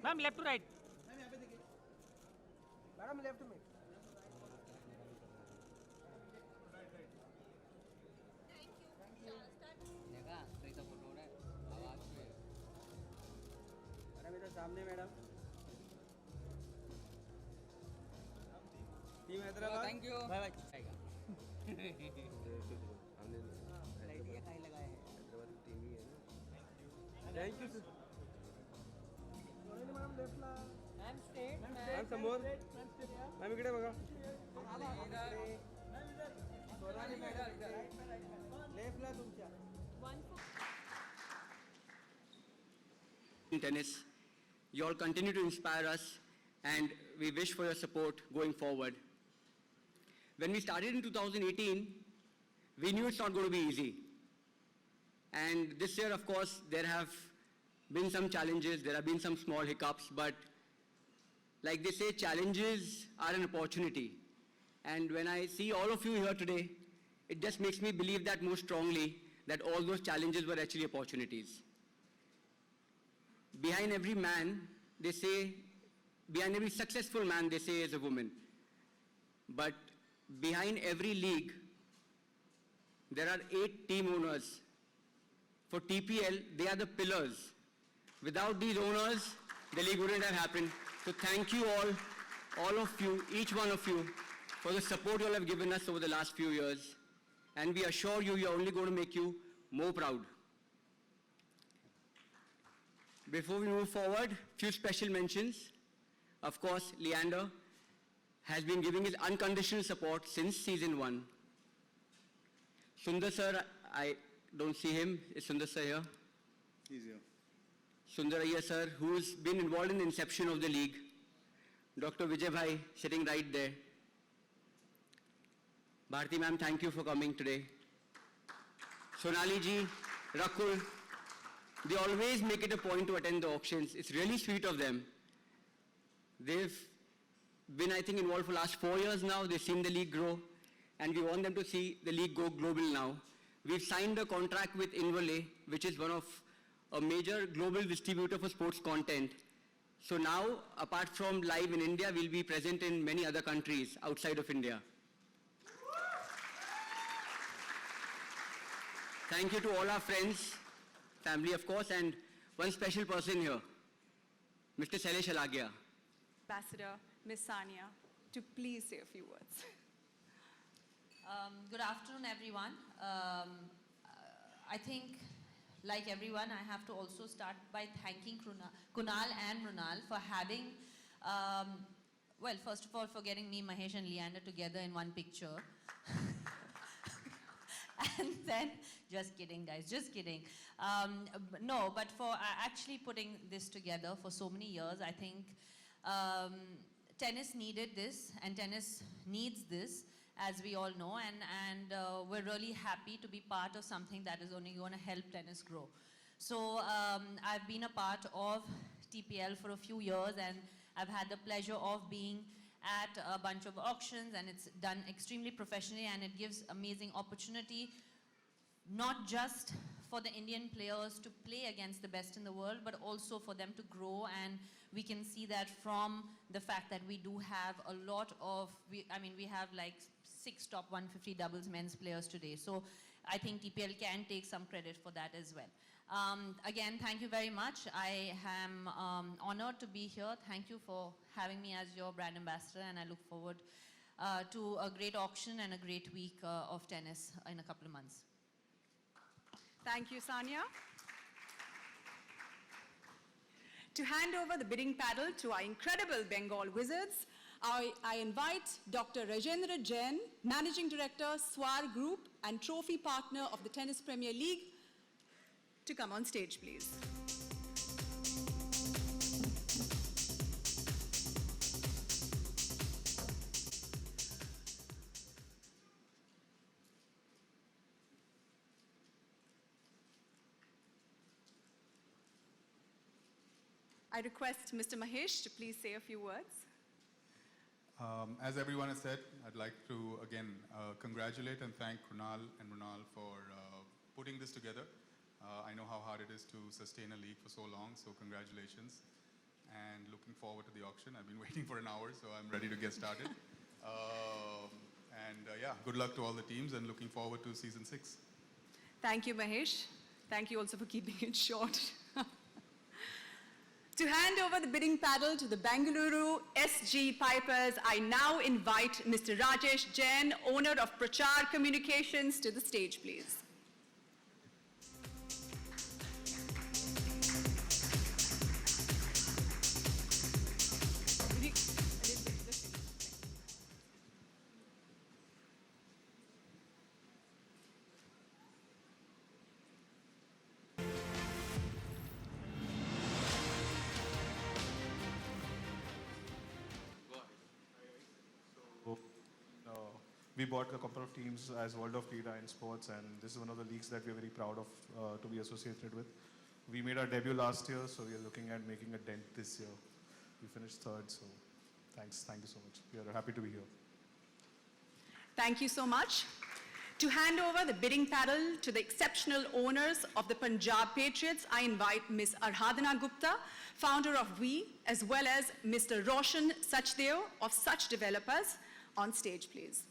Ma'am left to right. Ma'am यहाँ पे देखिए. मैडम लेफ्ट में. देखा सही तो फोटो है आवाज पे. मैडम इधर सामने madam. Team Hyderabad. Thank you. Bye bye. Light कहीं लगाए हैं. हैदराबाद की टीम ही है ना. Thank you sir. मैडम लेफ्टला. मॅम स्टेट मॅम समोर. मॅम इकडे बघा. सोनाली मॅडम लेफ्टला तुमच्या. In tennis, you all continue to inspire us and we wish for your support going forward. When we started in 2018, we knew it's not going to be easy. And this year, of course, there have been some challenges, there have been some small hiccups, but like they say, challenges are an opportunity. And when I see all of you here today, it just makes me believe that more strongly that all those challenges were actually opportunities. Behind every man, they say, behind every successful man, they say, is a woman. But behind every league, there are 8 team owners. For TPL, they are the pillars. Without these owners, the league wouldn't have happened. So thank you all of you, each one of you, for the support you all have given us over the last few years. And we assure you, we are only going to make you more proud. Before we move forward, few special mentions. Of course, Leander has been giving his unconditional support since season 1. Sundar sir, I don't see him. Is Sundar sir here? He's here. Sundar Iyer sir, who's been involved in the inception of the league. Dr. Vijay Bhai, sitting right there. Bharti ma'am, thank you for coming today. Sonali ji, Rakul, they always make it a point to attend the auctions. It's really sweet of them. They've been, I think, involved for the last 4 years now. They've seen the league grow, and we want them to see the league go global now. We've signed a contract with Inverlay, which is one of a major global distributor for sports content. So now, apart from live in India, we'll be present in many other countries outside of India. Thank you to all our friends, family of course, and one special person here, Mr. Sailesh Alagia. Ambassador Ms. Sania to please say a few words. Good afternoon, everyone. I think, like everyone, I have to also start by thanking Kunal and Mrunal for having, well, first of all, for getting me, Mahesh and Leander together in one picture. And then, just kidding, guys, just kidding. No, but for actually putting this together for so many years, I think tennis needed this, and tennis needs this, as we all know, and we're really happy to be part of something that is only going to help tennis grow. So I've been a part of TPL for a few years, and I've had the pleasure of being at a bunch of auctions, and it's done extremely professionally, and it gives amazing opportunity, not just for the Indian players to play against the best in the world, but also for them to grow. And we can see that from the fact that we do have a lot of, we have like 6 top 150 doubles men's players today. So I think TPL can take some credit for that as well. Again, thank you very much. I am honored to be here. Thank you for having me as your brand ambassador, and I look forward to a great auction and a great week of tennis in a couple of months. Thank you, Sania. To hand over the bidding paddle to our incredible Bengal Wizards, I invite Dr. Rajendra Jain, Managing Director, Swar Group and Trophy Partner of the Tennis Premier League, to come on stage, please. I request Mr. Mahesh to please say a few words. As everyone has said, I'd like to again congratulate and thank Kunal and Mrunal for putting this together. I know how hard it is to sustain a league for so long, so congratulations. And looking forward to the auction. I've been waiting for an hour, so I'm ready to get started. Yeah, good luck to all the teams and looking forward to season 6. Thank you, Mahesh. Thank you also for keeping it short. To hand over the bidding paddle to the Bengaluru SG Pipers, I now invite Mr. Rajesh Jain, owner of Prachar Communications, to the stage, please. We bought a couple of teams as World of Leader in sports, and this is one of the leagues that we're very proud of to be associated with. We made our debut last year, so we are looking at making a dent this year. We finished 3rd, so thanks. Thank you so much. We are happy to be here. Thank you so much. To hand over the bidding paddle to the exceptional owners of the Punjab Patriots, I invite Ms. Arhadana Gupta, founder of We, as well as Mr. Roshan Sachdev of Such Developers, on stage, please.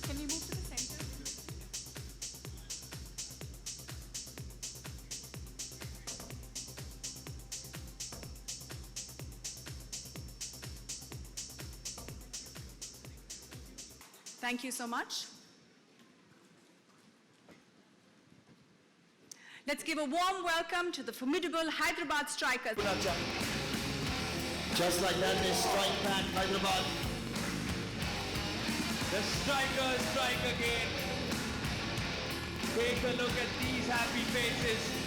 Can we move to the center? Thank you so much. Let's give a warm welcome to the formidable Hyderabad strikers. Just like that, they strike back Hyderabad. The strikers strike again. Take a look at these happy faces.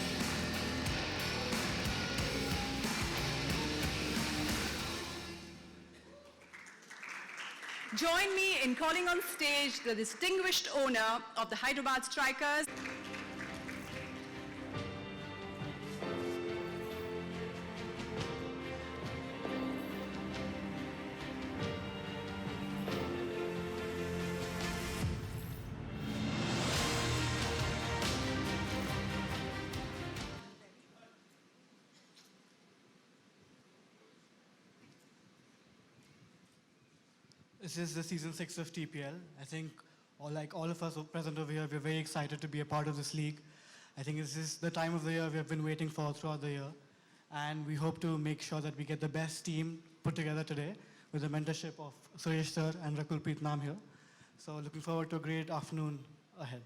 Join me in calling on stage the distinguished owner of the Hyderabad Strikers. This is the season 6 of TPL. I think all of us present over here, we're very excited to be a part of this league. I think this is the time of the year we have been waiting for throughout the year. And we hope to make sure that we get the best team put together today with the mentorship of Suresh sir and Rakulpreet ma'am here. So looking forward to a great afternoon ahead.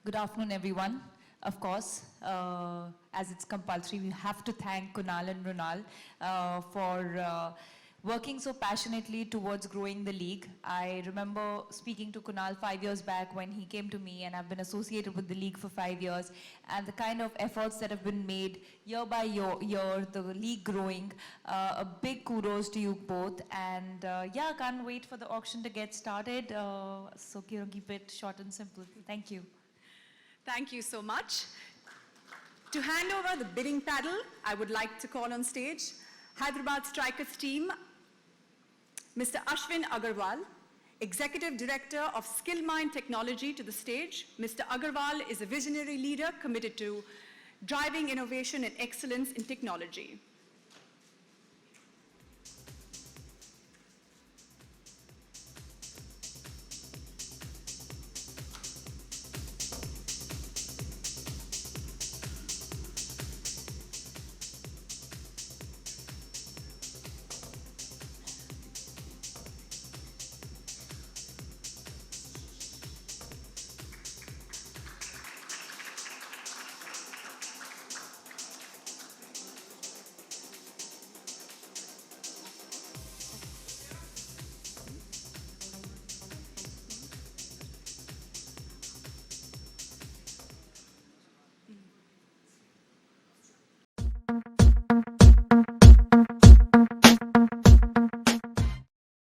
Good afternoon, everyone. Of course, as it's compulsory, we have to thank Kunal and Runal for working so passionately towards growing the league. I remember speaking to Kunal 5 years back when he came to me, and I've been associated with the league for 5 years, and the kind of efforts that have been made year by year, the league growing. A big kudos to you both, and yeah, can't wait for the auction to get started. So keep it short and simple. Thank you. Thank you so much. To hand over the bidding paddle, I would like to call on stage Hyderabad Strikers team, Mr. Ashwin Agarwal, Executive Director of Skillmind Technology, to the stage. Mr. Agarwal is a visionary leader committed to driving innovation and excellence in technology.